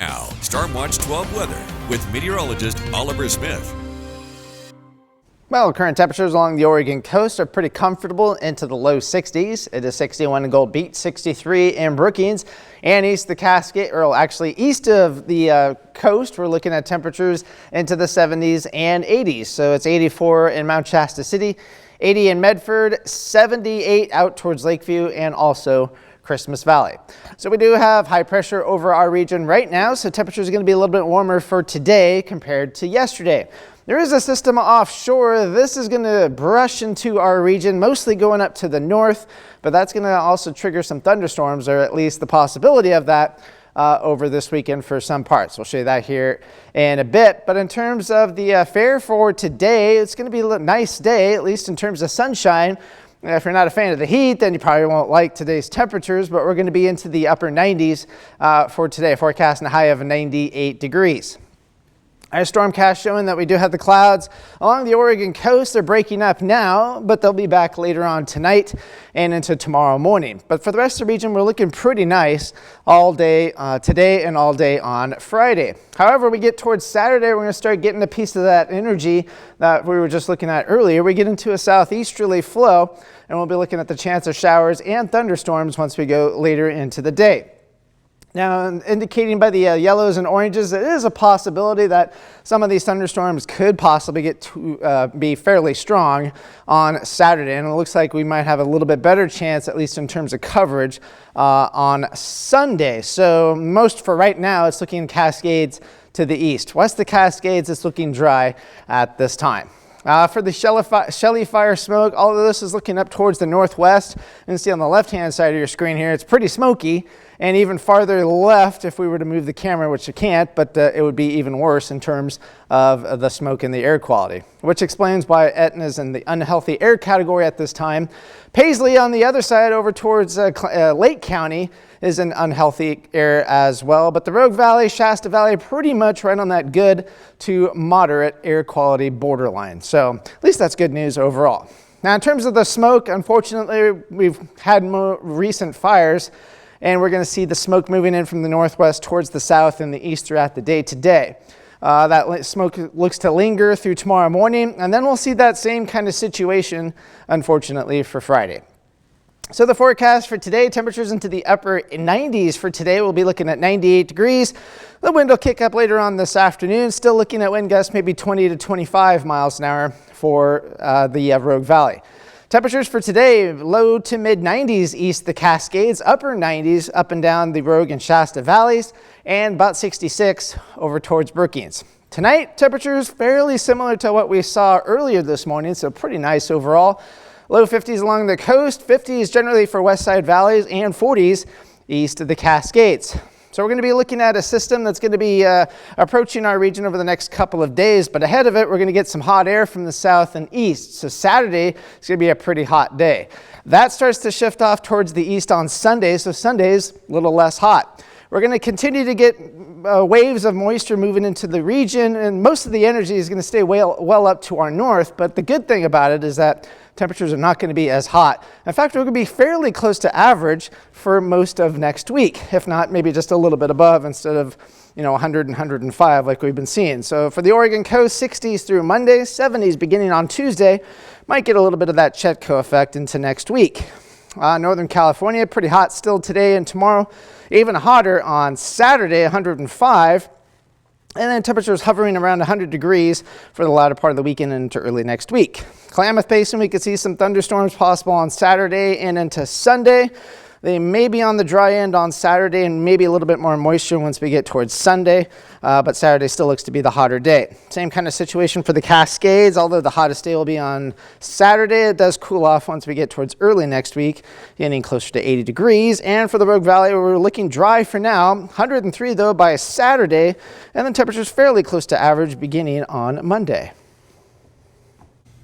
Now, Storm Watch 12 weather with meteorologist Oliver Smith. Well, current temperatures along the Oregon coast are pretty comfortable into the low 60s. It is 61 in Gold Beach, 63 in Brookings, and east of the Cascade, or actually east of the coast, we're looking at temperatures into the 70s and 80s. So it's 84 in Mount Shasta City, 80 in Medford, 78 out towards Lakeview, and also Christmas Valley. So we do have high pressure over our region right now, so temperatures are going to be a little bit warmer for today compared to yesterday. There is a system offshore. This is going to brush into our region, mostly going up to the north, but that's going to also trigger some thunderstorms, or at least the possibility of that over this weekend for some parts. We'll show you that here in a bit. But in terms of the fare for today, it's going to be a nice day, at least in terms of sunshine. If you're not a fan of the heat, then you probably won't like today's temperatures, but we're going to be into the upper 90s for today, forecasting a high of 98 degrees. Our stormcast showing that we do have the clouds along the Oregon coast. They're breaking up now, but they'll be back later on tonight and into tomorrow morning. But for the rest of the region, we're looking pretty nice all day today and all day on Friday. However, we get towards Saturday, we're going to start getting a piece of that energy that we were just looking at earlier. We get into a southeasterly flow, and we'll be looking at the chance of showers and thunderstorms once we go later into the day. Now, indicating by the yellows and oranges, it is a possibility that some of these thunderstorms could possibly get to be fairly strong on Saturday. And it looks like we might have a little bit better chance, at least in terms of coverage, on Sunday. So most for right now, it's looking Cascades to the east. West of the Cascades, it's looking dry at this time. For the Shelley Fire smoke, all of this is looking up towards the northwest. And see on the left-hand side of your screen here, it's pretty smoky. And even farther left, if we were to move the camera, which you can't, but it would be even worse in terms of the smoke and the air quality, which explains why Etna is in the unhealthy air category at this time. Paisley on the other side over towards Lake County is an unhealthy air as well. But the Rogue Valley, Shasta Valley, pretty much right on that good to moderate air quality borderline. So at least that's good news overall. Now, in terms of the smoke, unfortunately, we've had more recent fires, and we're going to see the smoke moving in from the northwest towards the south and the east throughout the day today. That smoke looks to linger through tomorrow morning, and then we'll see that same kind of situation, unfortunately, for Friday. So the forecast for today, temperatures into the upper 90s for today. We'll be looking at 98 degrees. The wind will kick up later on this afternoon. Still looking at wind gusts maybe 20 to 25 miles an hour for the Rogue Valley. Temperatures for today, low to mid 90s east of the Cascades, upper 90s up and down the Rogue and Shasta valleys, and about 66 over towards Brookings. Tonight, temperatures fairly similar to what we saw earlier this morning, so pretty nice overall. Low 50s along the coast, 50s generally for west side valleys, and 40s east of the Cascades. So we're going to be looking at a system that's going to be approaching our region over the next couple of days, but ahead of it, we're going to get some hot air from the south and east. So Saturday is going to be a pretty hot day. That starts to shift off towards the east on Sunday, so Sunday's a little less hot. We're going to continue to get waves of moisture moving into the region, and most of the energy is going to stay well up to our north, but the good thing about it is that temperatures are not going to be as hot. In fact, we're going to be fairly close to average for most of next week, if not maybe just a little bit above instead of 100 and 105 like we've been seeing. So for the Oregon coast, 60s through Monday, 70s beginning on Tuesday. Might get a little bit of that Chetco effect into next week. Northern California, pretty hot still today and tomorrow. Even hotter on Saturday, 105. And then temperatures hovering around 100 degrees for the latter part of the weekend and into early next week. Klamath Basin, we could see some thunderstorms possible on Saturday and into Sunday. They may be on the dry end on Saturday and maybe a little bit more moisture once we get towards Sunday, but Saturday still looks to be the hotter day. Same kind of situation for the Cascades, although the hottest day will be on Saturday. It does cool off once we get towards early next week, getting closer to 80 degrees. And for the Rogue Valley, we're looking dry for now, 103 though by Saturday, and then temperatures fairly close to average beginning on Monday.